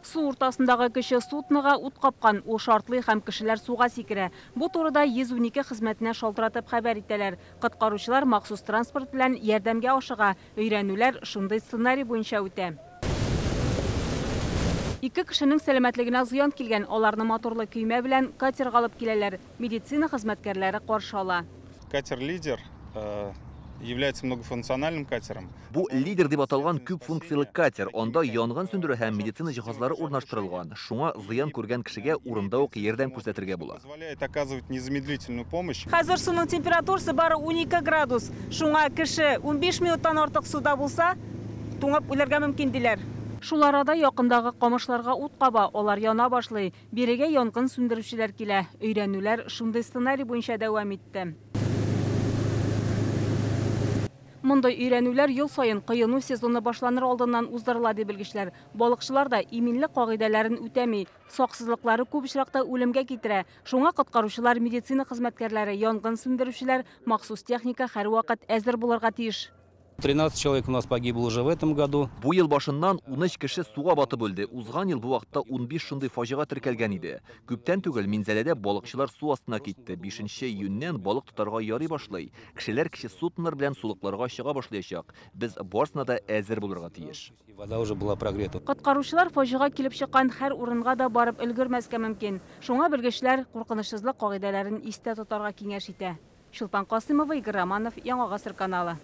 Су уртасындагы кеше судныга ут капкан, ул шартлый һәм кешеләр суга сикерә. Бу турыда 112 хезмәтенә шалтыратып хәбәр итәләр. Коткаручылар махсус транспорт белән ярдәмгә ашыга. Өйрәнүләр шундый сценарий буенча үтә. Ике кешенең сәламәтлегенә зыян килгән, аларны моторлы көймә белән катерга алып киләләр. Медицина хезмәткәрләре каршы ала. Катер «Лидер» является многофункциональным катером. Бу «Лидер» дип аталган күп функциялы катер. Анда янгын сөндерү һәм медицина җиһазлары урнаштырылган. Шуңа зыян күргән кешегә урында ук ярдәм күрсәтергә була. Позволяет оказывать незамедлительную помощь. Хәзер суның температурасы бары 12 градус. Шуңа кеше 15 минуттан артык суда булса, туңып үләргә мөмкин диләр. Шул арада якындагы камышларга ут каба, алар яна башлый. Бирегә янгын сүндерүчеләр килә. Өйрәнүләр шундый сценарий буенча дәвам итте. Мондай өйрәнүләр ел сайын кыйыну сезоны башланыр алдыннан уздырыла дип белгечләр. Балыкчылар да иминлек кагыйдәләрен үтәми, саксызлыклары күп очракта үлемгә китерә. Шуңа коткаручылар, медицина хезмәткәрләре, янгын сүндерүчеләр, махсус техника һәрвакыт әзер булырга тиеш. 13 человек у нас погибло уже в этом году. Бу ел башыннан 13 кеше суга батып үлде. Узган ел бу вакытта 15 шундый фаҗига теркәлгән иде. Күптән түгел Минзәләдә балыкчылар су астына китте. 5 июньнән балык тотарга ярый башлый. Кешеләр кече суднолар белән сулыкларга чыга башлаячак. Без барысына да әзер булырга тиеш. Вода уже была прогрета. Коткаручылар фаҗига килеп чыккан һәр урынга да барып өлгермәскә мөмкин. Шуңа белгечләр куркынычсызлык кагыйдәләрен истә тотарга киңәш итә. Чулпан Касымова, Игорь Романов, Яңа Гасыр каналы.